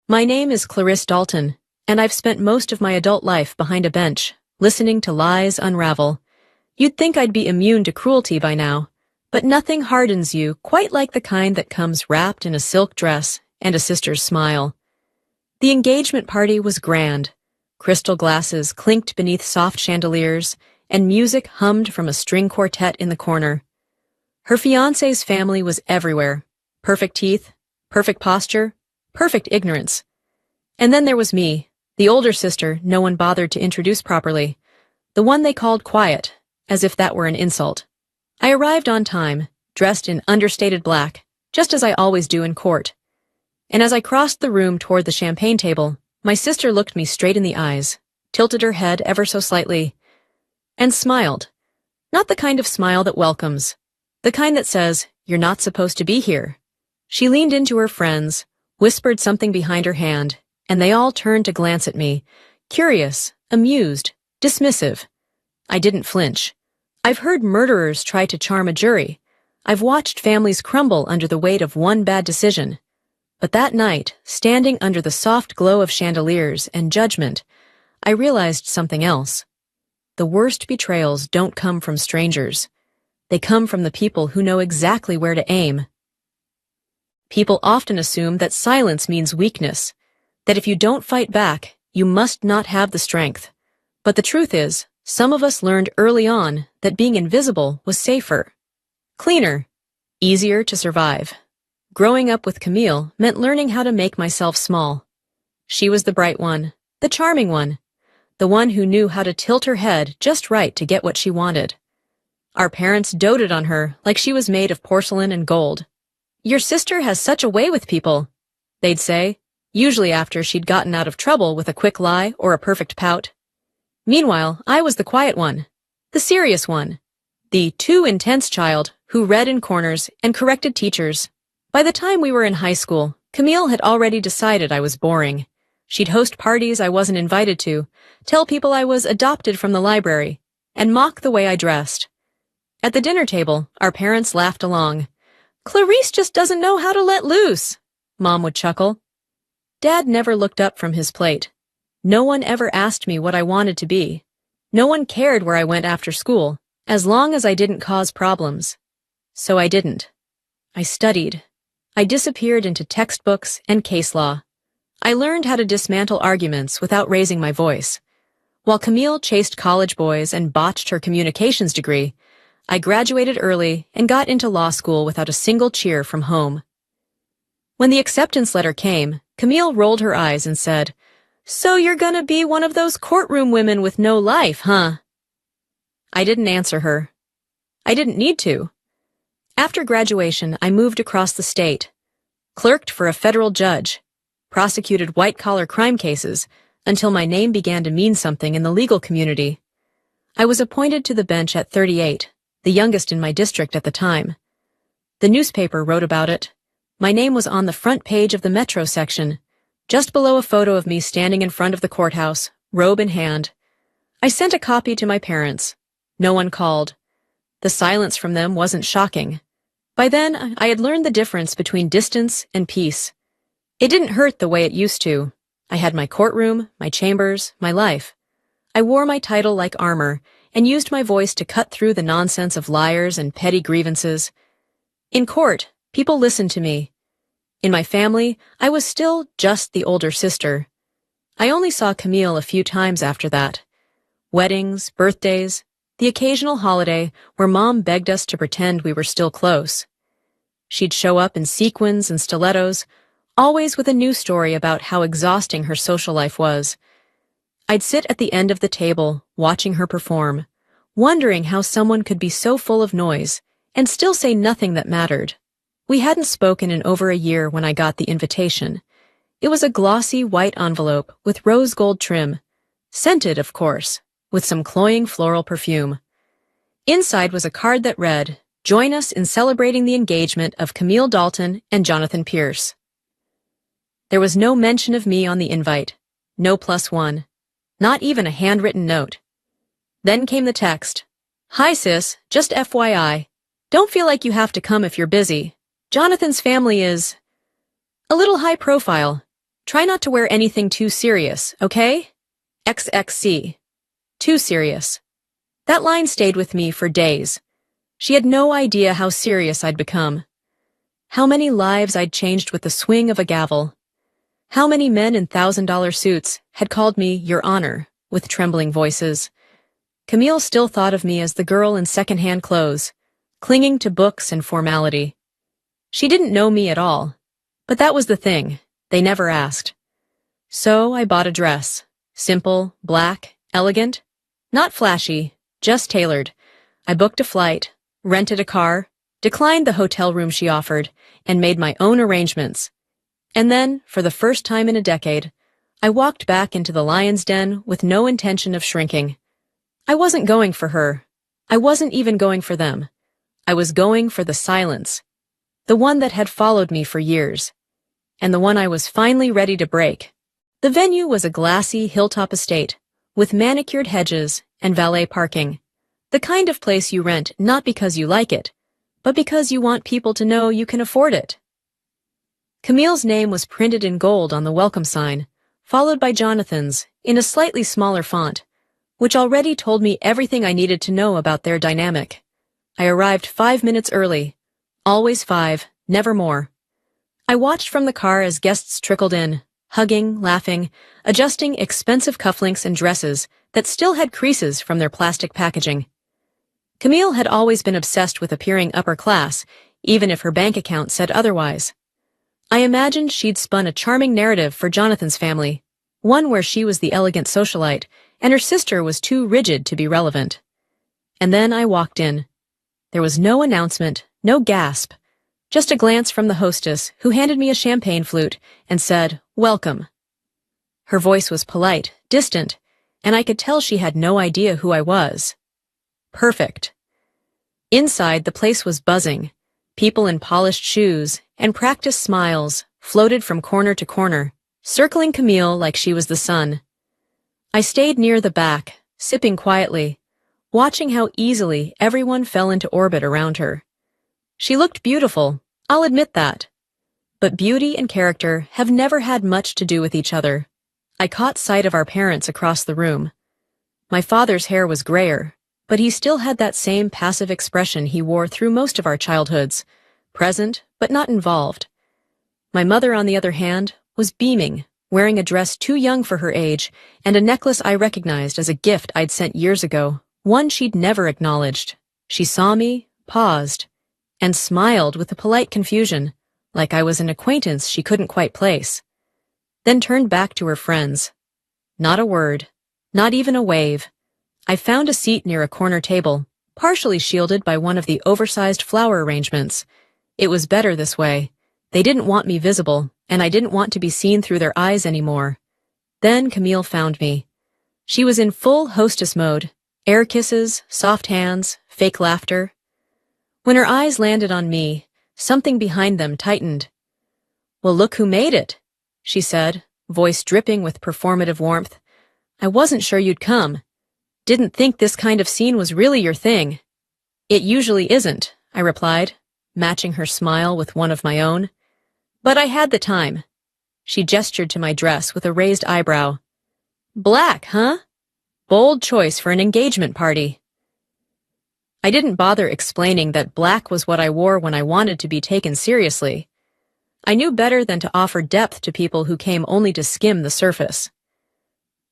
My name is Clarice Dalton, and I've spent most of my adult life behind a bench, listening to lies unravel. You'd think I'd be immune to cruelty by now, but nothing hardens you quite like the kind that comes wrapped in a silk dress and a sister's smile. The engagement party was grand. Crystal glasses clinked beneath soft chandeliers, and music hummed from a string quartet in the corner. Her fiancé's family was everywhere. Perfect teeth, perfect posture, perfect ignorance. And then there was me, the older sister no one bothered to introduce properly, the one they called quiet, as if that were an insult. I arrived on time, dressed in understated black, just as I always do in court. And as I crossed the room toward the champagne table, my sister looked me straight in the eyes, tilted her head ever so slightly, and smiled. Not the kind of smile that welcomes, the kind that says, "You're not supposed to be here." She leaned into her friends, whispered something behind her hand, and they all turned to glance at me, curious, amused, dismissive. I didn't flinch. I've heard murderers try to charm a jury. I've watched families crumble under the weight of one bad decision. But that night, standing under the soft glow of chandeliers and judgment, I realized something else. The worst betrayals don't come from strangers. They come from the people who know exactly where to aim. People often assume that silence means weakness, that if you don't fight back, you must not have the strength. But the truth is, some of us learned early on that being invisible was safer, cleaner, easier to survive. Growing up with Camille meant learning how to make myself small. She was the bright one, the charming one, the one who knew how to tilt her head just right to get what she wanted. Our parents doted on her like she was made of porcelain and gold. "Your sister has such a way with people," they'd say, usually after she'd gotten out of trouble with a quick lie or a perfect pout. Meanwhile, I was the quiet one, the serious one, the too intense child who read in corners and corrected teachers. By the time we were in high school, Camille had already decided I was boring. She'd host parties I wasn't invited to, tell people I was adopted from the library, and mock the way I dressed. At the dinner table, our parents laughed along. "Clarice just doesn't know how to let loose," Mom would chuckle. Dad never looked up from his plate. No one ever asked me what I wanted to be. No one cared where I went after school, as long as I didn't cause problems. So I didn't. I studied. I disappeared into textbooks and case law. I learned how to dismantle arguments without raising my voice. While Camille chased college boys and botched her communications degree, I graduated early and got into law school without a single cheer from home. When the acceptance letter came, Camille rolled her eyes and said, "So you're gonna be one of those courtroom women with no life, huh?" I didn't answer her. I didn't need to. After graduation, I moved across the state, clerked for a federal judge, prosecuted white-collar crime cases until my name began to mean something in the legal community. I was appointed to the bench at 38, the youngest in my district at the time. The newspaper wrote about it. My name was on the front page of the Metro section, just below a photo of me standing in front of the courthouse, robe in hand. I sent a copy to my parents. No one called. The silence from them wasn't shocking. By then, I had learned the difference between distance and peace. It didn't hurt the way it used to. I had my courtroom, my chambers, my life. I wore my title like armor and used my voice to cut through the nonsense of liars and petty grievances. In court, people listened to me. In my family, I was still just the older sister. I only saw Camille a few times after that. Weddings, birthdays, the occasional holiday where Mom begged us to pretend we were still close. She'd show up in sequins and stilettos, always with a new story about how exhausting her social life was. I'd sit at the end of the table, watching her perform, wondering how someone could be so full of noise and still say nothing that mattered. We hadn't spoken in over a year when I got the invitation. It was a glossy white envelope with rose gold trim, scented, of course, with some cloying floral perfume. Inside was a card that read, "Join us in celebrating the engagement of Camille Dalton and Jonathan Pierce." There was no mention of me on the invite, no +1, not even a handwritten note. Then came the text, "Hi sis, just FYI. Don't feel like you have to come if you're busy. Jonathan's family is a little high profile. Try not to wear anything too serious, okay? XXC. Too serious. That line stayed with me for days. She had no idea how serious I'd become. How many lives I'd changed with the swing of a gavel. How many men in $1,000 suits had called me Your Honor, with trembling voices. Camille still thought of me as the girl in second-hand clothes, clinging to books and formality. She didn't know me at all, but that was the thing. They never asked. So I bought a dress. Simple, black, elegant. Not flashy, just tailored. I booked a flight, rented a car, declined the hotel room she offered, and made my own arrangements. And then, for the first time in a decade, I walked back into the lion's den with no intention of shrinking. I wasn't going for her. I wasn't even going for them. I was going for the silence. The one that had followed me for years. And the one I was finally ready to break. The venue was a glassy hilltop estate, with manicured hedges and valet parking. The kind of place you rent not because you like it, but because you want people to know you can afford it. Camille's name was printed in gold on the welcome sign, followed by Jonathan's in a slightly smaller font, which already told me everything I needed to know about their dynamic. I arrived 5 minutes early. Always 5, never more. I watched from the car as guests trickled in, hugging, laughing, adjusting expensive cufflinks and dresses that still had creases from their plastic packaging. Camille had always been obsessed with appearing upper class, even if her bank account said otherwise. I imagined she'd spun a charming narrative for Jonathan's family, one where she was the elegant socialite, and her sister was too rigid to be relevant. And then I walked in. There was no announcement, no gasp, just a glance from the hostess, who handed me a champagne flute and said, "Welcome." Her voice was polite, distant, and I could tell she had no idea who I was. Perfect. Inside, the place was buzzing. People in polished shoes and practiced smiles floated from corner to corner, circling Camille like she was the sun. I stayed near the back, sipping quietly, watching how easily everyone fell into orbit around her. She looked beautiful, I'll admit that. But beauty and character have never had much to do with each other. I caught sight of our parents across the room. My father's hair was grayer, but he still had that same passive expression he wore through most of our childhoods, present but not involved. My mother, on the other hand, was beaming, wearing a dress too young for her age and a necklace I recognized as a gift I'd sent years ago, one she'd never acknowledged. She saw me, paused, and smiled with a polite confusion, like I was an acquaintance she couldn't quite place. Then turned back to her friends. Not a word, not even a wave. I found a seat near a corner table, partially shielded by one of the oversized flower arrangements. It was better this way. They didn't want me visible, and I didn't want to be seen through their eyes anymore. Then Camille found me. She was in full hostess mode, air kisses, soft hands, fake laughter. When her eyes landed on me, something behind them tightened. "Well, look who made it," she said, voice dripping with performative warmth. "I wasn't sure you'd come. Didn't think this kind of scene was really your thing." "It usually isn't," I replied, matching her smile with one of my own. "But I had the time." She gestured to my dress with a raised eyebrow. "Black, huh? Bold choice for an engagement party." I didn't bother explaining that black was what I wore when I wanted to be taken seriously. I knew better than to offer depth to people who came only to skim the surface.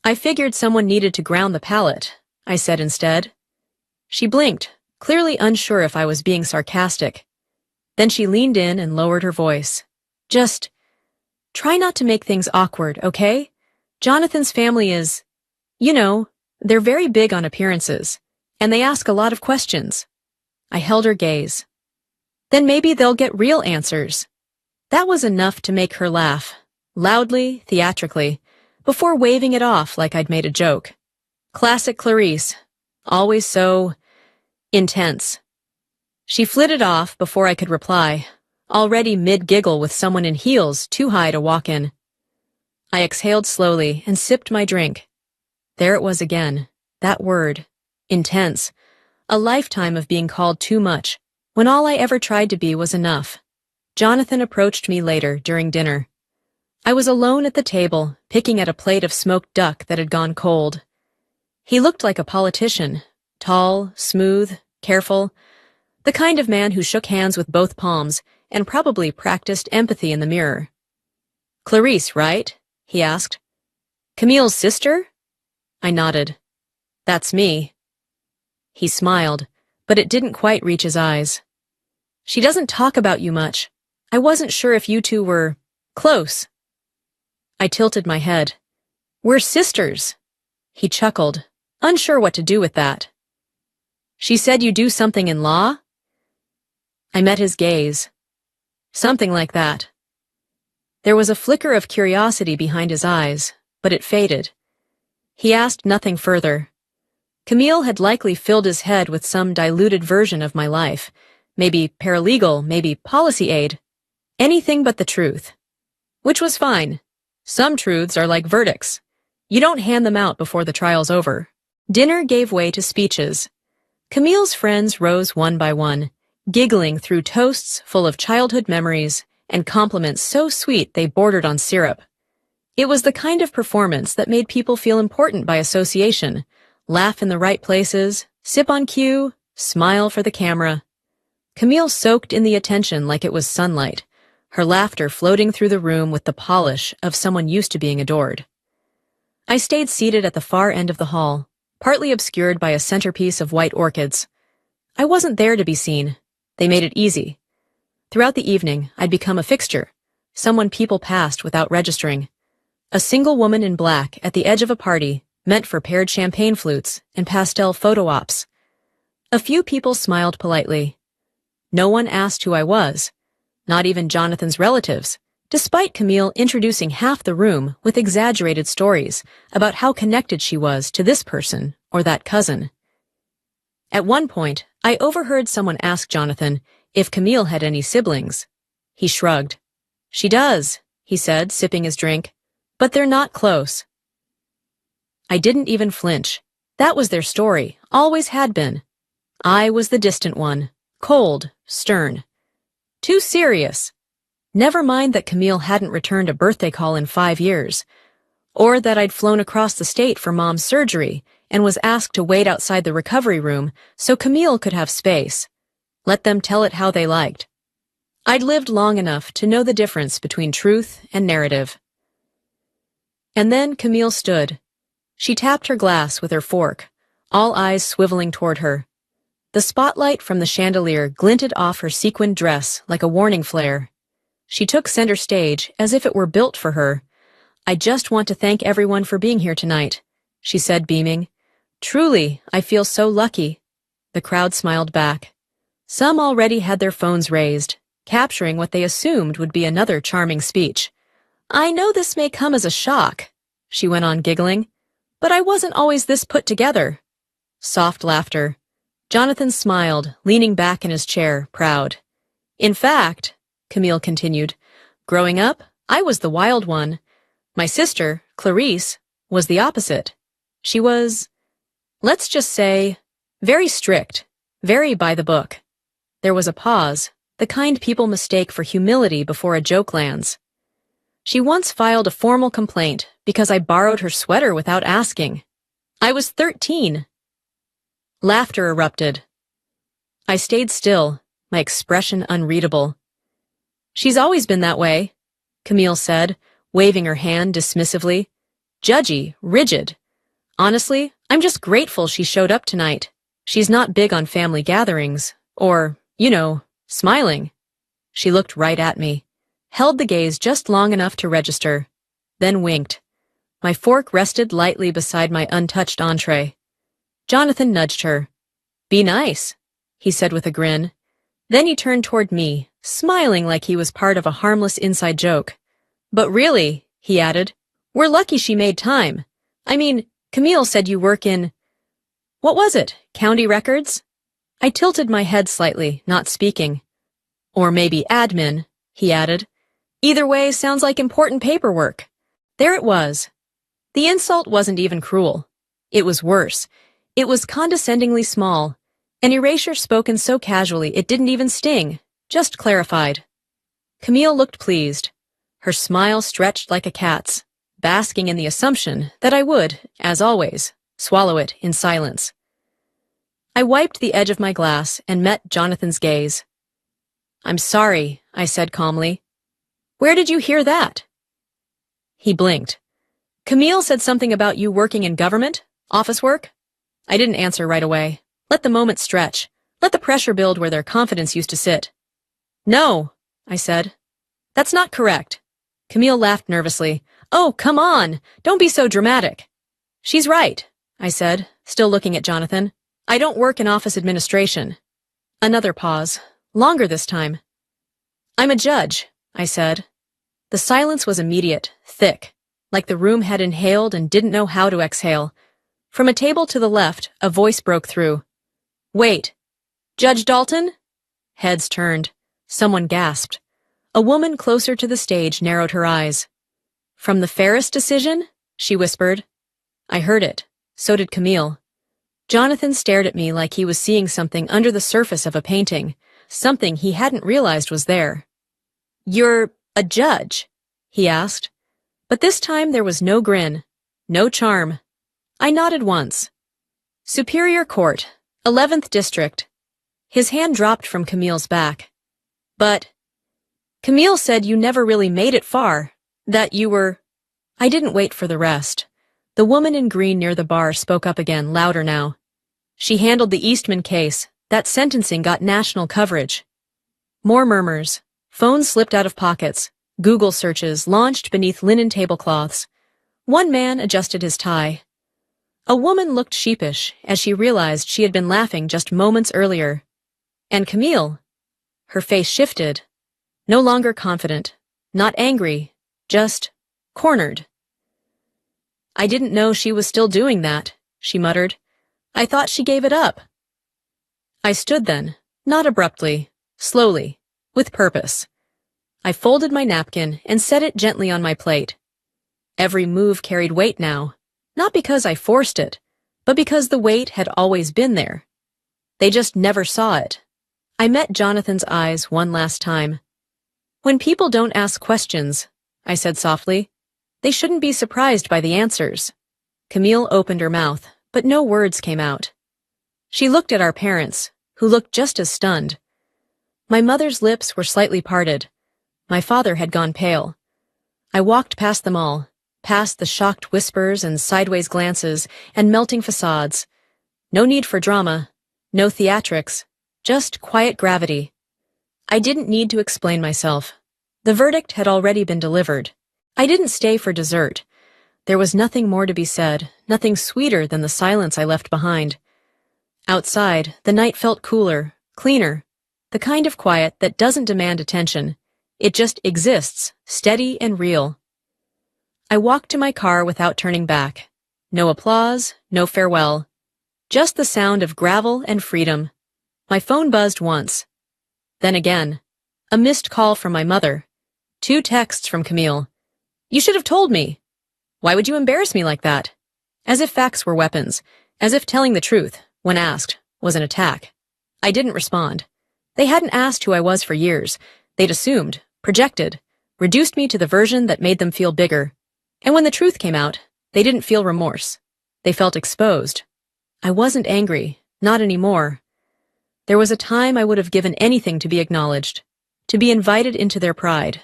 "I figured someone needed to ground the palate," I said instead. She blinked, clearly unsure if I was being sarcastic. Then she leaned in and lowered her voice. "Just try not to make things awkward, okay? Jonathan's family is, they're very big on appearances, and they ask a lot of questions." I held her gaze. "Then maybe they'll get real answers." That was enough to make her laugh, loudly, theatrically, before waving it off like I'd made a joke. Classic Clarice, always so intense. She flitted off before I could reply, already mid-giggle with someone in heels too high to walk in. I exhaled slowly and sipped my drink. There it was again, that word, intense, a lifetime of being called too much, when all I ever tried to be was enough. Jonathan approached me later during dinner. I was alone at the table, picking at a plate of smoked duck that had gone cold. He looked like a politician, tall, smooth, careful, the kind of man who shook hands with both palms and probably practiced empathy in the mirror. "Clarice, right?" he asked. "Camille's sister?" I nodded. "That's me." He smiled, but it didn't quite reach his eyes. "She doesn't talk about you much. I wasn't sure if you two were close." I tilted my head. "We're sisters." He chuckled, unsure what to do with that. "She said you do something in law?" I met his gaze. "Something like that." There was a flicker of curiosity behind his eyes, but it faded. He asked nothing further. Camille had likely filled his head with some diluted version of my life, maybe paralegal, maybe policy aide, anything but the truth. Which was fine. Some truths are like verdicts. You don't hand them out before the trial's over. Dinner gave way to speeches. Camille's friends rose one by one, giggling through toasts full of childhood memories and compliments so sweet they bordered on syrup. It was the kind of performance that made people feel important by association, laugh in the right places, sip on cue, smile for the camera. Camille soaked in the attention like it was sunlight, her laughter floating through the room with the polish of someone used to being adored. I stayed seated at the far end of the hall, partly obscured by a centerpiece of white orchids. I wasn't there to be seen. They made it easy. Throughout the evening, I'd become a fixture, someone people passed without registering. A single woman in black at the edge of a party meant for paired champagne flutes and pastel photo ops. A few people smiled politely. No one asked who I was, not even Jonathan's relatives, despite Camille introducing half the room with exaggerated stories about how connected she was to this person or that cousin. At one point, I overheard someone ask Jonathan if Camille had any siblings. He shrugged. "She does," he said, sipping his drink, "but they're not close." I didn't even flinch. That was their story, always had been. I was the distant one, cold, stern. Too serious. Never mind that Camille hadn't returned a birthday call in 5 years, or that I'd flown across the state for Mom's surgery and was asked to wait outside the recovery room so Camille could have space. Let them tell it how they liked. I'd lived long enough to know the difference between truth and narrative. And then Camille stood. She tapped her glass with her fork, all eyes swiveling toward her. The spotlight from the chandelier glinted off her sequined dress like a warning flare. She took center stage as if it were built for her. "I just want to thank everyone for being here tonight," she said, beaming. "Truly, I feel so lucky." The crowd smiled back. Some already had their phones raised, capturing what they assumed would be another charming speech. "I know this may come as a shock," she went on giggling, "but I wasn't always this put together." Soft laughter. Jonathan smiled, leaning back in his chair, proud. "In fact," Camille continued, "growing up, I was the wild one. My sister, Clarice, was the opposite. She was, let's just say, very strict, very by the book." There was a pause, the kind people mistake for humility before a joke lands. "She once filed a formal complaint because I borrowed her sweater without asking. I was 13. Laughter erupted. I stayed still, my expression unreadable. "She's always been that way," Camille said, waving her hand dismissively. "Judgy, rigid. Honestly, I'm just grateful she showed up tonight. She's not big on family gatherings, or, smiling." She looked right at me, held the gaze just long enough to register, then winked. My fork rested lightly beside my untouched entree. Jonathan nudged her. "Be nice," he said with a grin. Then he turned toward me, smiling like he was part of a harmless inside joke. "But really," he added, "we're lucky she made time. I mean, Camille said you work in, what was it, county records?" I tilted my head slightly, not speaking. "Or maybe admin," he added. "Either way, sounds like important paperwork." There it was. The insult wasn't even cruel. It was worse. It was condescendingly small, an erasure spoken so casually it didn't even sting, just clarified. Camille looked pleased. Her smile stretched like a cat's, basking in the assumption that I would, as always, swallow it in silence. I wiped the edge of my glass and met Jonathan's gaze. "I'm sorry," I said calmly. "Where did you hear that?" He blinked. "Camille said something about you working in government? Office work?" I didn't answer right away. Let the moment stretch. Let the pressure build where their confidence used to sit. "No," I said. "That's not correct." Camille laughed nervously. "Oh, come on! Don't be so dramatic." "She's right," I said, still looking at Jonathan. "I don't work in office administration." Another pause. Longer this time. "I'm a judge," I said. The silence was immediate, thick, like the room had inhaled and didn't know how to exhale. From a table to the left, a voice broke through. "Wait. Judge Dalton?" Heads turned. Someone gasped. A woman closer to the stage narrowed her eyes. "From the Ferris decision?" she whispered. I heard it. So did Camille. Jonathan stared at me like he was seeing something under the surface of a painting, something he hadn't realized was there. "You're a judge?" he asked. But this time there was no grin, no charm. I nodded once. "Superior Court, 11th District." His hand dropped from Camille's back. "But Camille said you never really made it far, that you were—" I didn't wait for the rest. The woman in green near the bar spoke up again, louder now. "She handled the Eastman case. That sentencing got national coverage." More murmurs. Phones slipped out of pockets. Google searches launched beneath linen tablecloths. One man adjusted his tie. A woman looked sheepish as she realized she had been laughing just moments earlier. And Camille? Her face shifted. No longer confident. Not angry. Just cornered. "I didn't know she was still doing that," she muttered. "I thought she gave it up." I stood then, not abruptly, slowly, with purpose. I folded my napkin and set it gently on my plate. Every move carried weight now, not because I forced it, but because the weight had always been there. They just never saw it. I met Jonathan's eyes one last time. "When people don't ask questions," I said softly, "they shouldn't be surprised by the answers." Camille opened her mouth, but no words came out. She looked at our parents, who looked just as stunned. My mother's lips were slightly parted. My father had gone pale. I walked past them all, past the shocked whispers and sideways glances and melting facades. No need for drama, no theatrics, just quiet gravity. I didn't need to explain myself. The verdict had already been delivered. I didn't stay for dessert. There was nothing more to be said, nothing sweeter than the silence I left behind. Outside, the night felt cooler, cleaner, the kind of quiet that doesn't demand attention. It just exists, steady and real. I walked to my car without turning back. No applause, no farewell. Just the sound of gravel and freedom. My phone buzzed once. Then again. A missed call from my mother. 2 texts from Camille. "You should have told me." "Why would you embarrass me like that?" As if facts were weapons, as if telling the truth, when asked, was an attack. I didn't respond. They hadn't asked who I was for years. They'd assumed, projected, reduced me to the version that made them feel bigger. And when the truth came out, they didn't feel remorse. They felt exposed. I wasn't angry, not anymore. There was a time I would have given anything to be acknowledged, to be invited into their pride.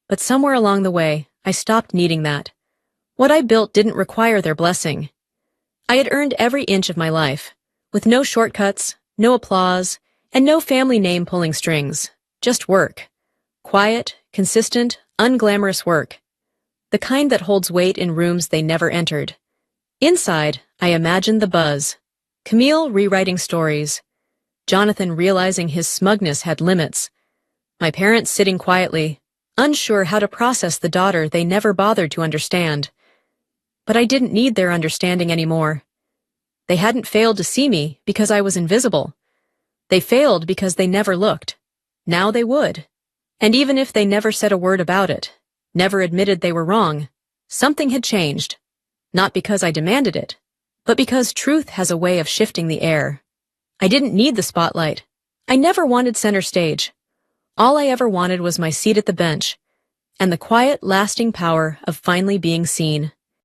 But somewhere along the way, I stopped needing that. What I built didn't require their blessing. I had earned every inch of my life, with no shortcuts, no applause, and no family name pulling strings. Just work. Quiet, consistent, unglamorous work. The kind that holds weight in rooms they never entered. Inside, I imagined the buzz. Camille rewriting stories. Jonathan realizing his smugness had limits. My parents sitting quietly, unsure how to process the daughter they never bothered to understand. But I didn't need their understanding anymore. They hadn't failed to see me because I was invisible. They failed because they never looked. Now they would. And even if they never said a word about it, never admitted they were wrong, something had changed. Not because I demanded it, but because truth has a way of shifting the air. I didn't need the spotlight. I never wanted center stage. All I ever wanted was my seat at the bench. and the quiet, lasting power of finally being seen.